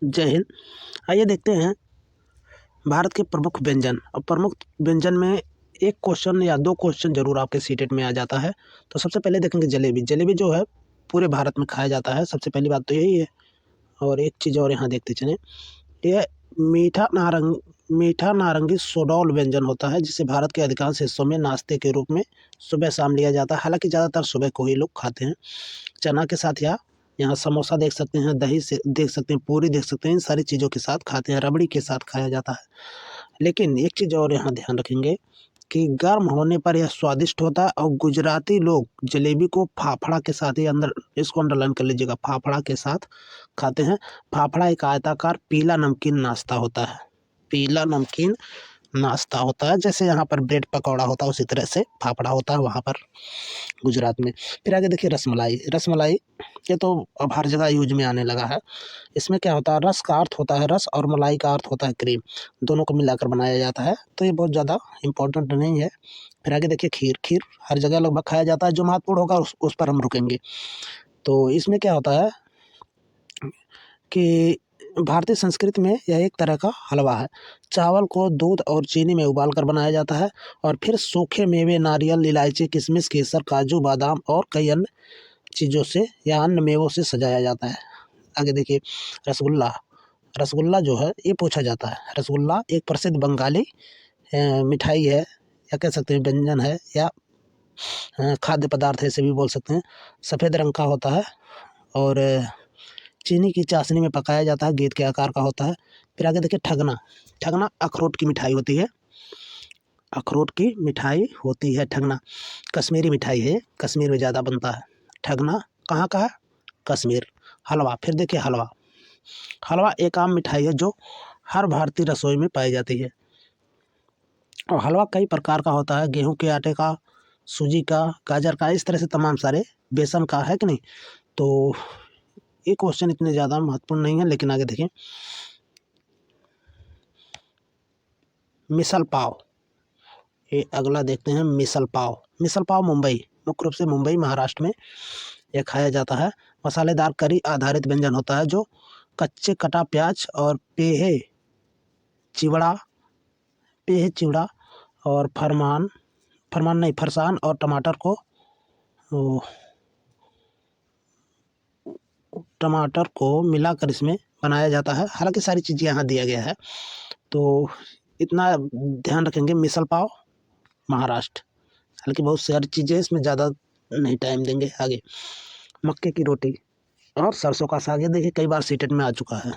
जय हिंद। आइए देखते हैं भारत के प्रमुख व्यंजन। और प्रमुख व्यंजन में एक क्वेश्चन या दो क्वेश्चन जरूर आपके सीटेट में आ जाता है। तो सबसे पहले देखेंगे जलेबी। जलेबी जो है पूरे भारत में खाया जाता है, सबसे पहली बात तो यही है। और एक चीज़ और यहाँ देखते चलें, यह मीठा नारंगी सोडौल व्यंजन होता है, जिसे भारत के अधिकांश हिस्सों में नाश्ते के रूप में सुबह शाम लिया जाता है। हालांकि ज़्यादातर सुबह को ही लोग खाते हैं चना के साथ, या यहाँ समोसा देख सकते हैं, दही से देख सकते हैं, पूरी देख सकते हैं, इन सारी चीज़ों के साथ खाते हैं, रबड़ी के साथ खाया जाता है। लेकिन एक चीज़ और यहाँ ध्यान रखेंगे कि गर्म होने पर यह स्वादिष्ट होता है। और गुजराती लोग जलेबी को फाफड़ा के साथ ही, अंदर इसको अंडरलाइन कर लीजिएगा, फाफड़ा के साथ खाते हैं। फाफड़ा एक आयताकार पीला नमकीन नाश्ता होता है, पीला नमकीन नाश्ता होता है। जैसे यहाँ पर ब्रेड पकौड़ा होता है, उसी तरह से फाफड़ा होता है वहाँ पर गुजरात में। फिर आगे देखिए रसमलाई। रसमलाई ये तो अब हर जगह यूज में आने लगा है। इसमें क्या होता है, रस का अर्थ होता है रस और मलाई का अर्थ होता है क्रीम, दोनों को मिलाकर बनाया जाता है। तो ये बहुत ज़्यादा इम्पोर्टेंट नहीं है। फिर आगे देखिए खीर। खीर हर जगह लगभग खाया जाता है, जो महत्वपूर्ण होगा उस पर हम रुकेंगे। तो इसमें क्या होता है कि भारतीय संस्कृति में यह एक तरह का हलवा है। चावल को दूध और चीनी में उबाल कर बनाया जाता है, और फिर सूखे मेवे, नारियल, इलायची, किशमिश, केसर, काजू, बादाम और कई अन्य चीज़ों से या अन्य मेवों से सजाया जाता है। आगे देखिए रसगुल्ला। रसगुल्ला जो है ये पूछा जाता है। रसगुल्ला एक प्रसिद्ध बंगाली मिठाई है, या कह सकते हैं व्यंजन है, या खाद्य पदार्थ है, इसे भी बोल सकते हैं। सफ़ेद रंग का होता है और चीनी की चाशनी में पकाया जाता है, गेंद के आकार का होता है। फिर आगे देखिए ठगना। ठगना अखरोट की मिठाई होती है, अखरोट की मिठाई होती है ठगना। कश्मीरी मिठाई है, कश्मीर में ज़्यादा बनता है। ठगना कहाँ का है? कश्मीर। हलवा। फिर देखिए हलवा। हलवा एक आम मिठाई है जो हर भारतीय रसोई में पाई जाती है। और हलवा कई प्रकार का होता है, गेहूं के आटे का, सूजी का, गाजर का, इस तरह से तमाम सारे, बेसन का, है कि नहीं। तो ये क्वेश्चन इतने ज़्यादा महत्वपूर्ण नहीं है, लेकिन आगे देखें मिसल पाव। ये अगला देखते हैं मिसल पाव। मिसल पाव मुंबई, मुख्य रूप से मुंबई महाराष्ट्र में यह खाया जाता है। मसालेदार करी आधारित व्यंजन होता है, जो कच्चे कटा प्याज और पेहे चिवड़ा और फरसान और टमाटर को मिलाकर इसमें बनाया जाता है। हालांकि सारी चीज़ें यहाँ दिया गया है, तो इतना ध्यान रखेंगे। मिसल पाव महाराष्ट्र, हालांकि बहुत सारी चीज़ें इसमें, ज़्यादा नहीं टाइम देंगे। आगे मक्के की रोटी और सरसों का साग। ये देखिए कई बार सीटेट में आ चुका है,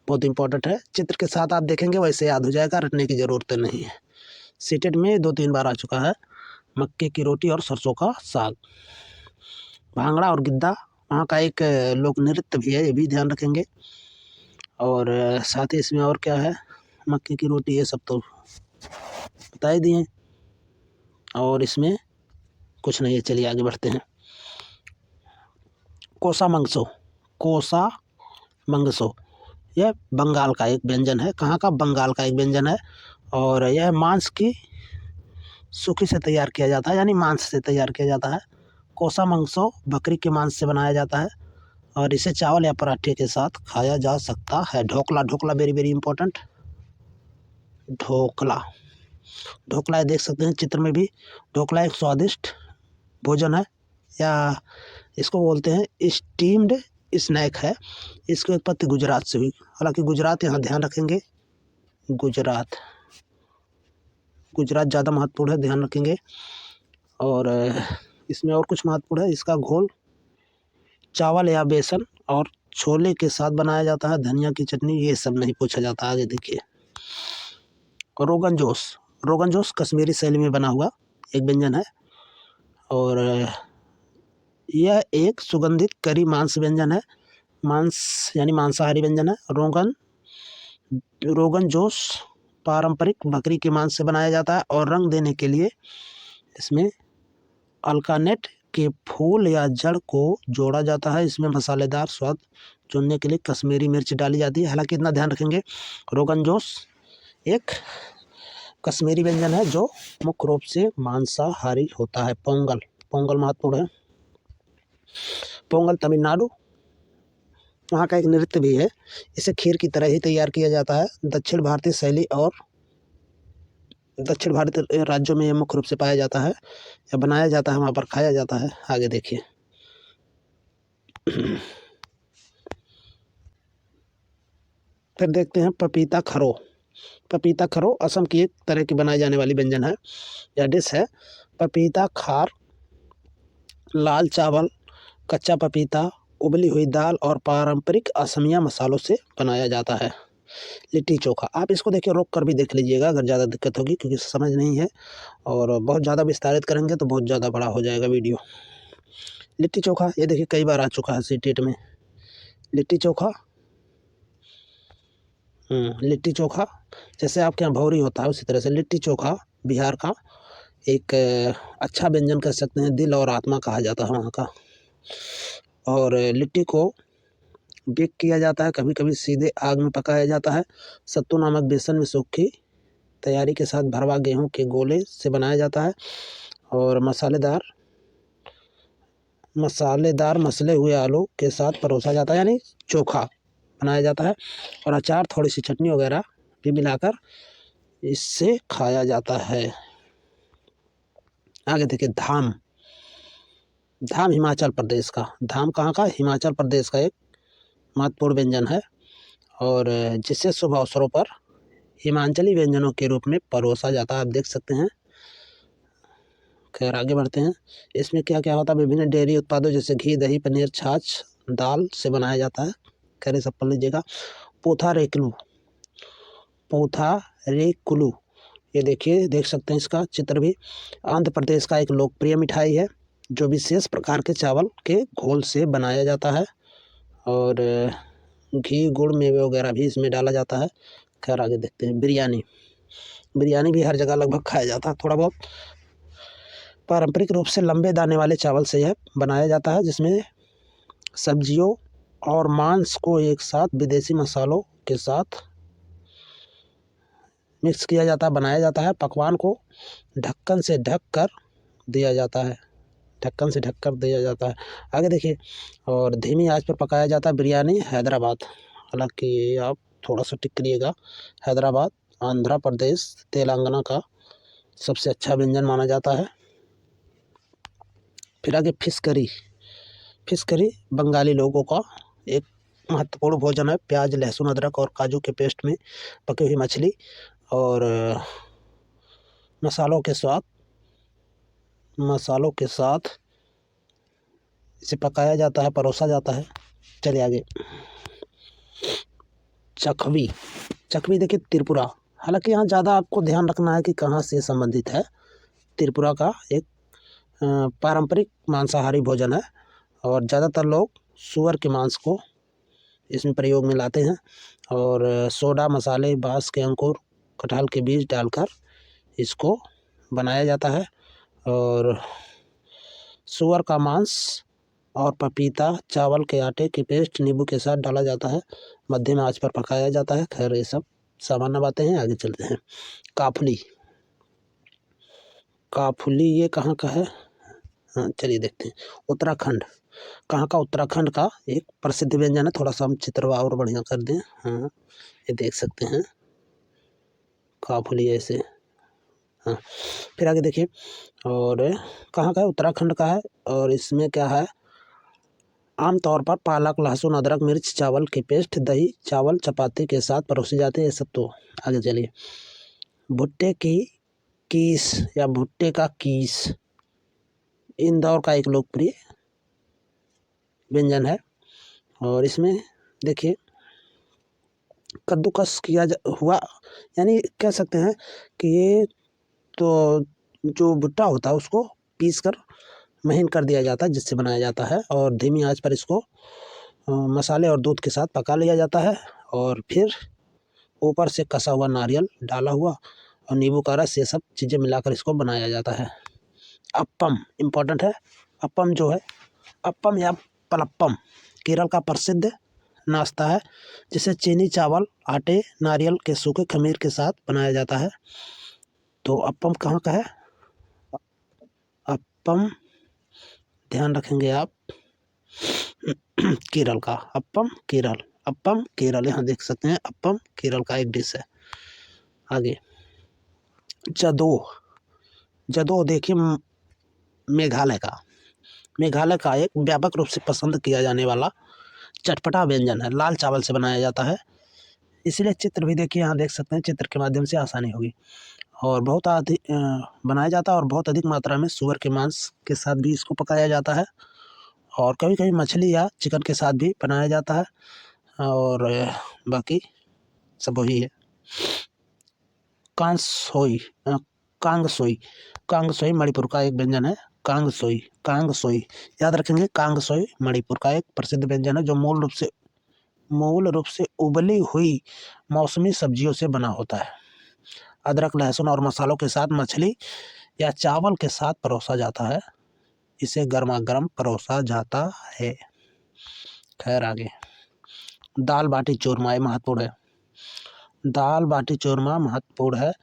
बहुत इंपॉर्टेंट है। चित्र के साथ आप देखेंगे वैसे याद हो जाएगा, रटने की ज़रूरत नहीं है। सीटेट में 2-3 बार आ चुका है, मक्के की रोटी और सरसों का साग। भांगड़ा और गिद्दा वहाँ का एक लोक नृत्य भी है, ये भी ध्यान रखेंगे। और साथ ही इसमें और क्या है, मक्के की रोटी, ये सब तो बता ही दिए। और इसमें कुछ नहीं है, चलिए आगे बढ़ते हैं। कोसा मंगसो यह बंगाल का एक व्यंजन है। कहाँ का? बंगाल का एक व्यंजन है। और यह मांस की सूखी से तैयार किया जाता है, यानी मांस से तैयार किया जाता है। कोसा मंगसो बकरी के मांस से बनाया जाता है, और इसे चावल या पराठे के साथ खाया जा सकता है। Dhokla. Dhokla very very important. Dhokla देख सकते हैं चित्र में भी। ढोकला एक स्वादिष्ट भोजन है, या इसको बोलते हैं स्टीम्ड स्नैक है। इसकी उत्पत्ति गुजरात से हुई। हालांकि गुजरात यहाँ ध्यान रखेंगे, गुजरात ज़्यादा महत्वपूर्ण है, ध्यान रखेंगे। और इसमें और कुछ महत्वपूर्ण है, इसका घोल चावल या बेसन और छोले के साथ बनाया जाता है। धनिया की चटनी, ये सब नहीं पूछा जाता। आगे देखिए रोगन जोश कश्मीरी शैली में बना हुआ एक व्यंजन है, और यह एक सुगंधित करी मांस व्यंजन है। मांस यानी मांसाहारी व्यंजन है। रोगन जोश पारंपरिक बकरी के मांस से बनाया जाता है, और रंग देने के लिए इसमें अल्कानेट के फूल या जड़ को जोड़ा जाता है। इसमें मसालेदार स्वाद चुनने के लिए कश्मीरी मिर्च डाली जाती है। हालांकि इतना ध्यान रखेंगे, रोगन जोश एक कश्मीरी व्यंजन है जो मुख्य रूप से मांसाहारी होता है। पोंगल महत्वपूर्ण है। पोंगल तमिलनाडु वहाँ का एक नृत्य भी है। इसे खीर की तरह ही तैयार किया जाता है। दक्षिण भारतीय शैली और दक्षिण भारतीय राज्यों में यह मुख्य रूप से पाया जाता है या बनाया जाता है, वहाँ पर खाया जाता है। आगे देखिए। फिर देखते हैं पपीता खरो। पपीता खरो असम की एक तरह की बनाई जाने वाली व्यंजन है या डिश है। पपीता खार लाल चावल, कच्चा पपीता, उबली हुई दाल और पारंपरिक असमिया मसालों से बनाया जाता है। लिट्टी चोखा, आप इसको देखिए रोक कर भी देख लीजिएगा अगर ज़्यादा दिक्कत होगी, क्योंकि समझ नहीं है और बहुत ज़्यादा विस्तारित करेंगे तो बहुत ज़्यादा बड़ा हो जाएगा वीडियो। लिट्टी चोखा ये देखिए कई बार आ चुका है सीटेट में। लिट्टी चोखा, लिट्टी चोखा जैसे आपके यहाँ भौरी होता है उसी तरह से लिट्टी चोखा बिहार का एक अच्छा व्यंजन कह सकते हैं, दिल और आत्मा कहा जाता है वहाँ का। और लिट्टी को बेक किया जाता है, कभी कभी सीधे आग में पकाया जाता है। सत्तू नामक बेसन में सूखी तैयारी के साथ भरवा गेहूं के गोले से बनाया जाता है और मसालेदार मसले हुए आलू के साथ परोसा जाता है, यानी चोखा बनाया जाता है। और अचार, थोड़ी सी चटनी वगैरह भी मिलाकर इससे खाया जाता है। आगे देखिए धाम। धाम हिमाचल प्रदेश का, धाम कहाँ का? हिमाचल प्रदेश का एक महत्वपूर्ण व्यंजन है और जिसे शुभ अवसरों पर हिमाचली व्यंजनों के रूप में परोसा जाता है। आप देख सकते हैं। खैर आगे बढ़ते हैं। इसमें क्या क्या होता है? विभिन्न डेयरी उत्पादों जैसे घी, दही, पनीर, छाछ, दाल से बनाया जाता है। खैर ये सब पढ़ लीजिएगा। पोथा रेकुलू, ये देखिए, देख सकते हैं इसका चित्र भी। आंध्र प्रदेश का एक लोकप्रिय मिठाई है जो विशेष प्रकार के चावल के घोल से बनाया जाता है और घी, गुड़, मेवे वगैरह भी इसमें डाला जाता है। खैर आगे देखते हैं। बिरयानी। बिरयानी भी हर जगह लगभग खाया जाता है थोड़ा बहुत। पारंपरिक रूप से लंबे दाने वाले चावल से यह बनाया जाता है, जिसमें सब्जियों और मांस को एक साथ विदेशी मसालों के साथ मिक्स किया जाता है, बनाया जाता है। पकवान को ढक्कन से ढक कर दिया जाता है, ढक्कन से ढक कर दिया जाता है। आगे देखिए। और धीमी आंच पर पकाया जाता है। बिरयानी हैदराबाद, हालांकि आप थोड़ा सा टिक करिएगा। हैदराबाद, आंध्र प्रदेश, तेलंगाना का सबसे अच्छा व्यंजन माना जाता है। फिर आगे fish curry. Fish curry Bengali लोगों का एक महत्वपूर्ण भोजन है। प्याज, लहसुन, अदरक और काजू के पेस्ट में पकी हुई मछली और मसालों के साथ इसे पकाया जाता है, परोसा जाता है। चलिए आगे। चखवी। चखवी देखिए त्रिपुरा, हालांकि यहाँ ज़्यादा आपको ध्यान रखना है कि कहाँ से संबंधित है। त्रिपुरा का एक पारंपरिक मांसाहारी भोजन है और ज़्यादातर लोग सूअर के मांस को इसमें प्रयोग में लाते हैं और सोडा, मसाले, बांस के अंकुर, कटहल के बीज डालकर इसको बनाया जाता है और सूअर का मांस और पपीता, चावल के आटे की पेस्ट नींबू के साथ डाला जाता है, मध्यम आंच पर पकाया जाता है। खैर ये सब सामान्य बातें हैं। आगे चलते हैं। काफली। काफली ये कहाँ का है? हाँ चलिए देखते हैं। उत्तराखंड। कहाँ का? उत्तराखंड का एक प्रसिद्ध व्यंजन है। थोड़ा सा हम चित्र और बढ़िया कर दें। हाँ ये देख सकते हैं काफली ऐसे। हाँ फिर आगे देखिए। और कहाँ का है? उत्तराखंड का है और इसमें क्या है? आमतौर पर पालक, लहसुन, अदरक, मिर्च, चावल की पेस्ट, दही, चावल, चपाती के साथ परोसी जाती है। ये सब तो आगे चलिए। भुट्टे की कीस या भुट्टे का कीस इंदौर का एक लोकप्रिय व्यंजन है और इसमें देखिए कद्दूकस हुआ, यानी कह सकते हैं कि ये तो जो भुट्टा होता है उसको पीस कर महीन कर दिया जाता है, जिससे बनाया जाता है और धीमी आंच पर इसको मसाले और दूध के साथ पका लिया जाता है और फिर ऊपर से कसा हुआ नारियल डाला हुआ और नींबू का रस, ये सब चीज़ें मिलाकर इसको बनाया जाता है। अप्पम इम्पोर्टेंट है। अप्पम जो है, अप्पम या पलप्पम केरल का प्रसिद्ध नाश्ता है, जिसे चीनी, चावल, आटे, नारियल के सूखे खमीर के साथ बनाया जाता है। तो अप्पम कहाँ का है? अप्पम ध्यान रखेंगे आप, केरल का अप्पम केरल यहाँ देख सकते हैं, अप्पम केरल का एक डिश है। आगे जदो देखिए मेघालय का एक व्यापक रूप से पसंद किया जाने वाला चटपटा व्यंजन है। लाल चावल से बनाया जाता है, इसलिए चित्र भी देखिए यहाँ देख सकते हैं, चित्र के माध्यम से आसानी होगी। और बहुत अधिक बनाया जाता है और बहुत अधिक मात्रा में सूअर के मांस के साथ भी इसको पकाया जाता है, और कभी कभी मछली या चिकन के साथ भी बनाया जाता है, और बाकी सब वही है। कांगसोई कांगसोई कांगसोई मणिपुर का एक व्यंजन है। कांगसोई याद रखेंगे, कांगसोई मणिपुर का एक प्रसिद्ध व्यंजन है जो मूल रूप से उबली हुई मौसमी सब्जियों से बना होता है। अदरक, लहसुन और मसालों के साथ मछली या चावल के साथ परोसा जाता है। इसे गर्मा गर्म परोसा जाता है। खैर आगे दाल बाटी चूरमा महत्वपूर्ण है। दाल बाटी चूरमा महत्वपूर्ण है,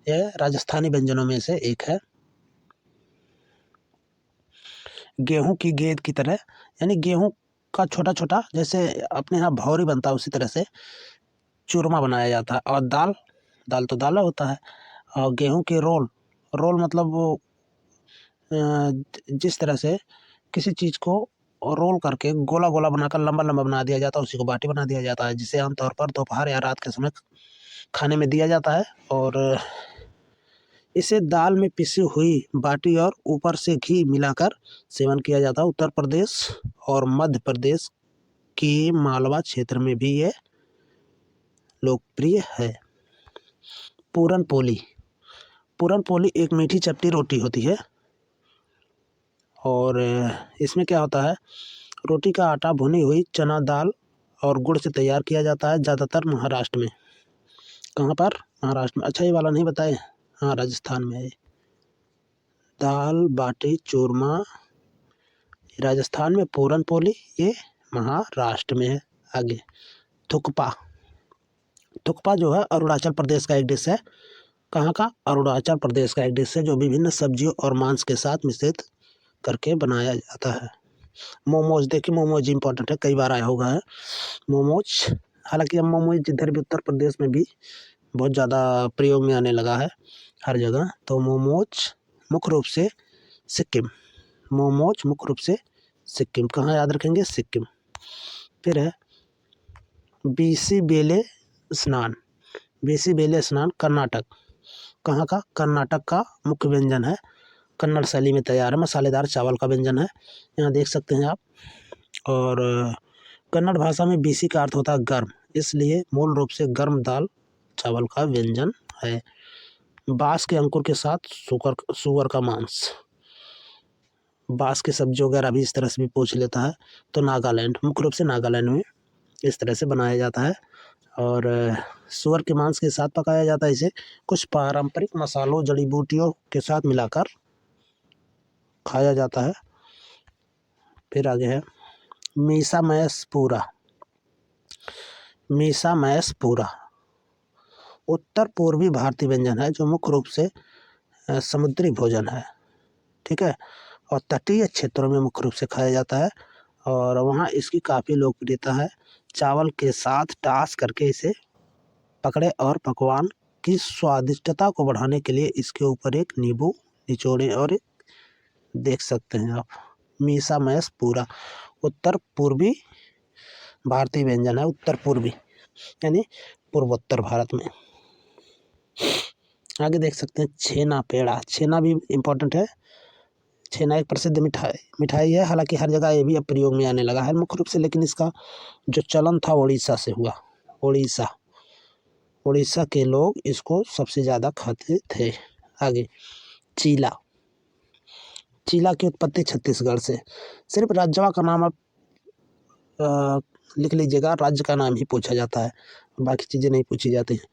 यह राजस्थानी व्यंजनों में से एक है। गेहूं की गेंद की तरह, यानी गेहूं का छोटा छोटा, जैसे अपने यहाँ भौरी बनता है उसी तरह से चूरमा बनाया जाता है। और दाल तो दाल होता है, और गेहूं के रोल मतलब वो जिस तरह से किसी चीज़ को रोल करके गोला गोला बनाकर लंबा लंबा बना दिया जाता है, उसी को बाटी बना दिया जाता है, जिसे आमतौर पर दोपहर या रात के समय खाने में दिया जाता है। और इसे दाल में पिसी हुई बाटी और ऊपर से घी मिलाकर सेवन किया जाता है। उत्तर प्रदेश और मध्य प्रदेश के मालवा क्षेत्र में भी ये लोकप्रिय है। पूरन पोली एक मीठी चपटी रोटी होती है, और इसमें क्या होता है, रोटी का आटा भुनी हुई चना दाल और गुड़ से तैयार किया जाता है, ज़्यादातर महाराष्ट्र में। कहाँ पर? महाराष्ट्र में। अच्छा, ये वाला नहीं बताए, हाँ राजस्थान में है। दाल बाटी चूरमा राजस्थान में, पूरन पोली ये महाराष्ट्र में है। आगे थुक्पा जो है अरुणाचल प्रदेश का एक डिश है। कहाँ का? अरुणाचल प्रदेश का एक डिश है जो विभिन्न सब्जियों और मांस के साथ मिश्रित करके बनाया जाता है। मोमोज, देखिए मोमोज इंपॉर्टेंट है, कई बार आया होगा है मोमोज। हालांकि अब मोमोज इधर भी उत्तर प्रदेश में भी बहुत ज़्यादा प्रयोग में आने लगा है हर जगह। तो मोमोज मुख्य रूप से सिक्किम, कहाँ याद रखेंगे? सिक्किम। फिर है बीसी बेले स्नान कर्नाटक। कहाँ का? कर्नाटक का मुख्य व्यंजन है, कन्नड़ शैली में तैयार है, मसालेदार चावल का व्यंजन है, यहाँ देख सकते हैं आप। और कन्नड़ भाषा में बीसी का अर्थ होता है गर्म, इसलिए मूल रूप से गर्म दाल चावल का व्यंजन है। बांस के अंकुर के साथ सुअर का मांस, बांस की सब्जी वगैरह भी इस तरह से भी पूछ लेता है। तो नागालैंड, मुख्य रूप से नागालैंड में इस तरह से बनाया जाता है, और सुअर के मांस के साथ पकाया जाता है। इसे कुछ पारंपरिक मसालों, जड़ी बूटियों के साथ मिलाकर खाया जाता है। फिर आगे है मीसा मैस पूरा उत्तर पूर्वी भारतीय व्यंजन है जो मुख्य रूप से समुद्री भोजन है, ठीक है, और तटीय क्षेत्रों में मुख्य रूप से खाया जाता है, और वहाँ इसकी काफ़ी लोकप्रियता है। चावल के साथ टास करके इसे पकड़े और पकवान की स्वादिष्टता को बढ़ाने के लिए इसके ऊपर एक नींबू निचोड़ें, और देख सकते हैं आप मीसा मैस पूरा उत्तर पूर्वी भारतीय व्यंजन है, उत्तर पूर्वी यानी पूर्वोत्तर भारत में। आगे देख सकते हैं छेना पेड़ा, छेना भी इम्पोर्टेंट है। छेना एक प्रसिद्ध मिठाई है, हालांकि हर जगह ये भी अब प्रयोग में आने लगा है मुख्य रूप से, लेकिन इसका जो चलन था उड़ीसा से हुआ। उड़ीसा के लोग इसको सबसे ज़्यादा खाते थे। आगे चीला की उत्पत्ति छत्तीसगढ़ से। सिर्फ राज्य का नाम आप लिख लीजिएगा, राज्य का नाम ही पूछा जाता है, बाकी चीज़ें नहीं पूछी जाती हैं।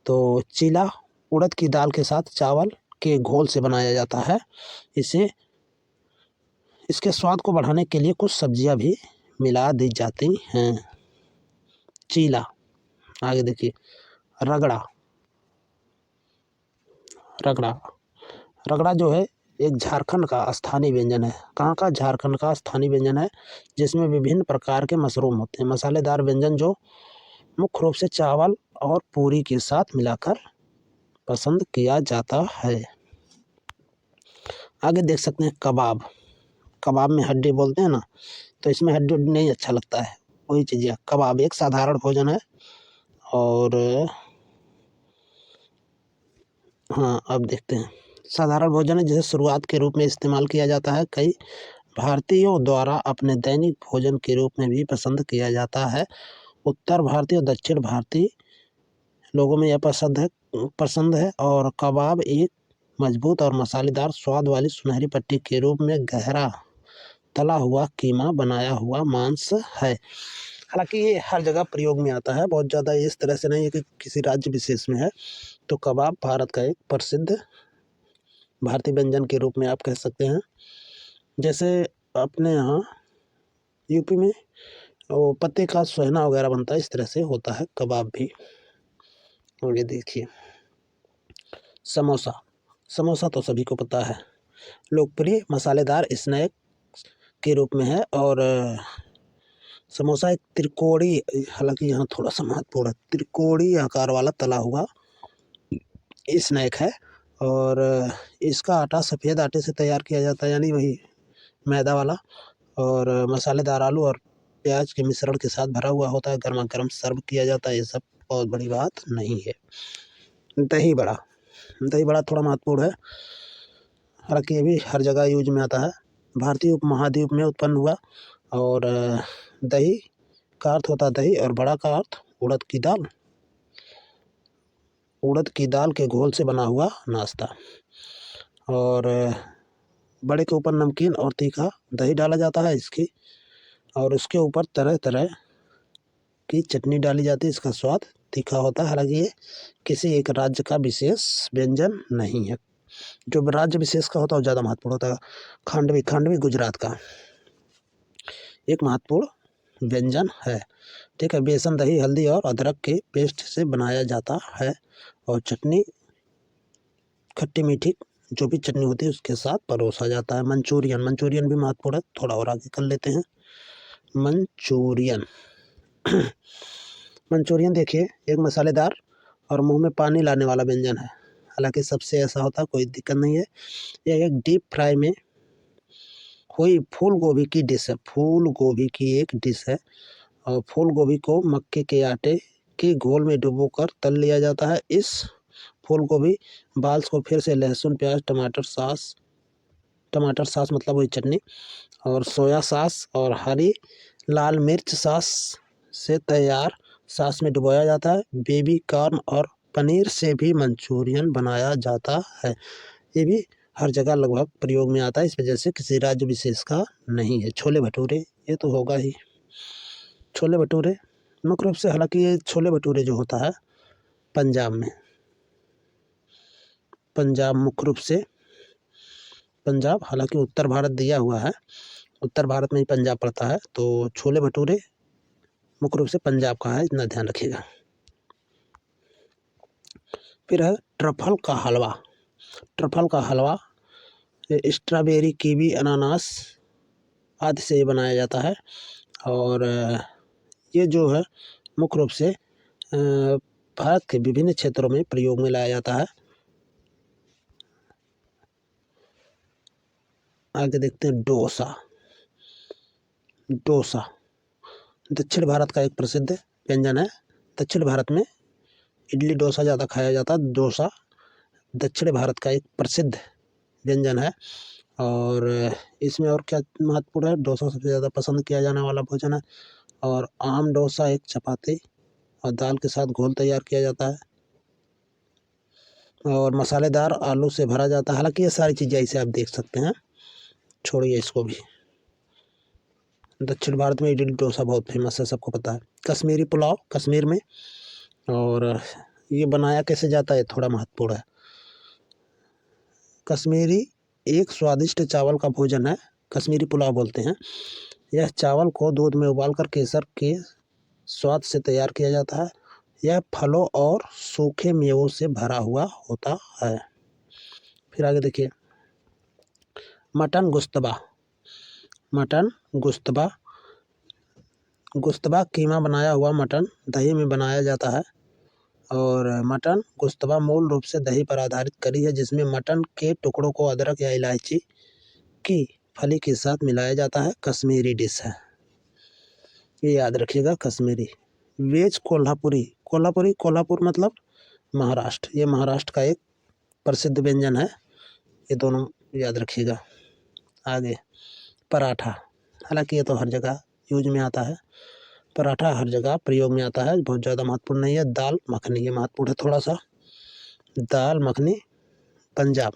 तो चीला उड़द की दाल के साथ चावल के घोल से बनाया जाता है। इसके स्वाद को बढ़ाने के लिए कुछ सब्जियां भी मिला दी जाती हैं। चीला। आगे देखिए रगड़ा जो है एक झारखंड का स्थानीय व्यंजन है। कहाँ का? झारखंड का स्थानीय व्यंजन है, जिसमें विभिन्न प्रकार के मशरूम होते हैं। मसालेदार व्यंजन जो मुख्य रूप से चावल और पूरी के साथ मिलाकर पसंद किया जाता है। आगे देख सकते हैं कबाब। कबाब में हड्डी बोलते हैं ना, तो इसमें हड्डी नहीं अच्छा लगता है, वही चीज़ है। कबाब एक साधारण भोजन है और हाँ, अब देखते हैं। साधारण भोजन है जिसे शुरुआत के रूप में इस्तेमाल किया जाता है। कई भारतीयों द्वारा अपने दैनिक भोजन के रूप में भी पसंद किया जाता है। उत्तर भारतीय और दक्षिण भारतीय लोगों में यह पसंद है और कबाब एक मजबूत और मसालेदार स्वाद वाली सुनहरी पट्टी के रूप में गहरा तला हुआ कीमा बनाया हुआ मांस है। हालांकि ये हर जगह प्रयोग में आता है, बहुत ज़्यादा इस तरह से नहीं है कि किसी राज्य विशेष में है। तो कबाब भारत का एक प्रसिद्ध भारतीय व्यंजन के रूप में आप कह सकते हैं। जैसे अपने यहाँ यूपी में वो पत्ते का सोहना वगैरह बनता है, इस तरह से होता है कबाब भी। और ये देखिए समोसा। समोसा तो सभी को पता है, लोकप्रिय मसालेदार स्नैक के रूप में है। और समोसा एक त्रिकोणी, हालांकि यहाँ थोड़ा सा महत्वपूर्ण है, त्रिकोणी आकार वाला तला हुआ स्नैक है। और इसका आटा सफ़ेद आटे से तैयार किया जाता है, यानी वही मैदा वाला, और मसालेदार आलू और प्याज के मिश्रण के साथ भरा हुआ होता है। गर्मा गर्म सर्व किया जाता है। ये सब बहुत बड़ी बात नहीं है। दही बड़ा। दही बड़ा थोड़ा महत्वपूर्ण है, हालांकि ये भी हर जगह यूज में आता है। भारतीय उपमहाद्वीप में उत्पन्न हुआ। और दही का अर्थ होता है दही, और बड़ा का अर्थ उड़द की दाल। उड़द की दाल के घोल से बना हुआ नाश्ता। और बड़े के ऊपर नमकीन और तीखा दही डाला जाता है इसकी, और उसके ऊपर तरह तरह की चटनी डाली जाती है। इसका स्वाद तीखा होता है। हालांकि ये किसी एक राज्य का विशेष व्यंजन नहीं है। जो राज्य विशेष का होता है वो ज़्यादा महत्वपूर्ण होता है। खांडवी। खांडवी गुजरात का एक महत्वपूर्ण व्यंजन है। ठीक है, बेसन, दही, हल्दी और अदरक के पेस्ट से बनाया जाता है, और चटनी खट्टी मीठी जो भी चटनी होती है उसके साथ परोसा जाता है। मंचूरियन। मंचूरियन भी महत्वपूर्ण है, थोड़ा और आगे कर लेते हैं। मंचूरियन। मंचूरियन देखिए एक मसालेदार और मुंह में पानी लाने वाला व्यंजन है। हालांकि सबसे ऐसा होता है, कोई दिक्कत नहीं है। यह एक डीप फ्राई में हुई फूल गोभी की डिश है। फूल गोभी की एक डिश है, और फूल गोभी को मक्के के आटे के घोल में डुबोकर तल लिया जाता है। इस फूल गोभी बाल्स को फिर से लहसुन, प्याज, टमाटर सास मतलब वही चटनी, और सोया सास और हरी लाल मिर्च सास से तैयार सास में डुबोया जाता है। बेबी कॉर्न और पनीर से भी मंचूरियन बनाया जाता है। ये भी हर जगह लगभग प्रयोग में आता है, इस वजह से किसी राज्य विशेष का नहीं है। छोले भटूरे, ये तो होगा ही। छोले भटूरे मुख्य रूप से, हालांकि ये छोले भटूरे जो होता है पंजाब में, पंजाब मुख्य रूप से पंजाब, हालांकि उत्तर भारत दिया हुआ है, उत्तर भारत में ही पंजाब पड़ता है। तो छोले भटूरे मुख्य रूप से पंजाब का है, इतना ध्यान रखिएगा। फिर है ट्रफल का हलवा। ट्रफल का हलवा स्ट्रॉबेरी, कीवी, अनानास आदि से बनाया जाता है। और ये जो है मुख्य रूप से भारत के विभिन्न क्षेत्रों में प्रयोग में लाया जाता है। आगे देखते हैं डोसा। डोसा दक्षिण भारत का एक प्रसिद्ध व्यंजन है। दक्षिण भारत में इडली डोसा ज़्यादा खाया जाता है। डोसा दक्षिण भारत का एक प्रसिद्ध व्यंजन है। और इसमें और क्या महत्वपूर्ण है, डोसा सबसे ज़्यादा पसंद किया जाने वाला भोजन है। और आम डोसा एक चपाती और दाल के साथ घोल तैयार किया जाता है, और मसालेदार आलू से भरा जाता है। हालांकि ये सारी चीज़ें इसे आप देख सकते हैं, छोड़िए इसको भी। दक्षिण भारत में इडली डोसा बहुत फेमस है, सबको पता है। कश्मीरी पुलाव कश्मीर में, और ये बनाया कैसे जाता है थोड़ा महत्वपूर्ण है। कश्मीरी एक स्वादिष्ट चावल का भोजन है, कश्मीरी पुलाव बोलते हैं। यह चावल को दूध में उबालकर केसर के स्वाद से तैयार किया जाता है। यह फलों और सूखे मेवों से भरा हुआ होता है। फिर आगे देखिए मटन गुश्तबा, मटन गुश्तबा, गुश्तबा कीमा बनाया हुआ मटन दही में बनाया जाता है। और मटन गुश्तबा मूल रूप से दही पर आधारित करी है जिसमें मटन के टुकड़ों को अदरक या इलायची की फली के साथ मिलाया जाता है। कश्मीरी डिश है, ये याद रखिएगा, कश्मीरी। वेज कोल्हापुरी, कोल्हापुरी, कोल्हापुर मतलब महाराष्ट्र, ये महाराष्ट्र का एक प्रसिद्ध व्यंजन है, ये दोनों याद रखिएगा। आगे पराठा, हालांकि ये तो हर जगह यूज में आता है, पराठा हर जगह प्रयोग में आता है, बहुत ज़्यादा महत्वपूर्ण नहीं है। दाल मखनी, ये महत्वपूर्ण है थोड़ा सा। दाल मखनी पंजाब,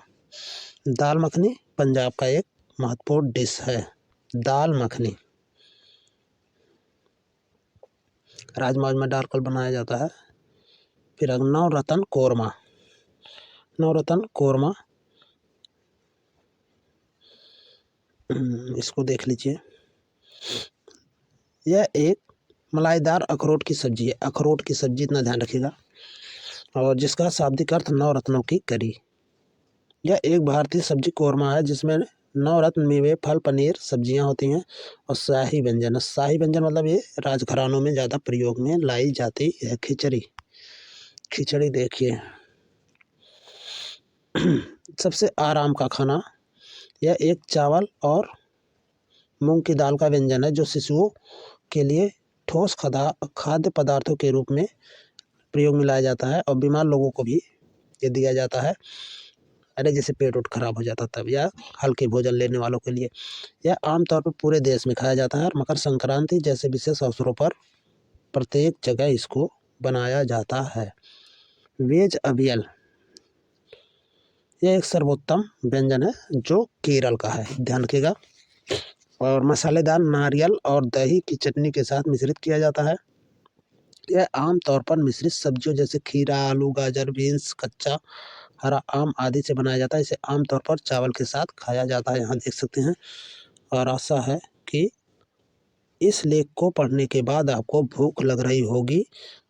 दाल मखनी पंजाब का एक महत्वपूर्ण डिश है, दाल मखनी। राजमा में डालकर बनाया जाता है। फिर नवरत्न कोरमा, नवरत्न कोरमा, इसको देख लीजिए। यह एक मलाईदार अखरोट की सब्जी है, अखरोट की सब्जी, इतना ध्यान रखिएगा, और जिसका शाब्दिक अर्थ नवरत्नों की करी। यह एक भारतीय सब्जी कोरमा है जिसमें नवरत्न मेवे, फल, पनीर, सब्जियां होती हैं और शाही व्यंजन। शाही व्यंजन मतलब ये राजघरानों में ज़्यादा प्रयोग में लाई जाती है। खिचड़ी, खिचड़ी देखिए सबसे आराम का खाना, यह एक चावल और मूंग की दाल का व्यंजन है जो शिशुओं के लिए ठोस खाद्य पदार्थों के रूप में प्रयोग में लाया जाता है और बीमार लोगों को भी ये दिया जाता है, अरे जैसे पेट उठ खराब हो जाता तब, या हल्के भोजन लेने वालों के लिए। यह आमतौर पर पूरे देश में खाया जाता है और मकर संक्रांति जैसे विशेष अवसरों पर प्रत्येक जगह इसको बनाया जाता है। वेज अवियल, यह एक सर्वोत्तम व्यंजन है जो केरल का है, ध्यान रखिएगा, और मसालेदार नारियल और दही की चटनी के साथ मिश्रित किया जाता है। यह आमतौर पर मिश्रित सब्जियों जैसे खीरा, आलू, गाजर, बीन्स, कच्चा हरा आम आदि से बनाया जाता है। इसे आमतौर पर चावल के साथ खाया जाता है, यहाँ देख सकते हैं। और आशा है कि इस लेख को पढ़ने के बाद आपको भूख लग रही होगी,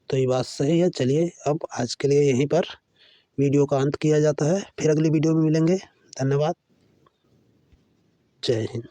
तो ये बात सही है। चलिए अब आज के लिए यहीं पर वीडियो का अंत किया जाता है, फिर अगली वीडियो में मिलेंगे। धन्यवाद, जय हिंद।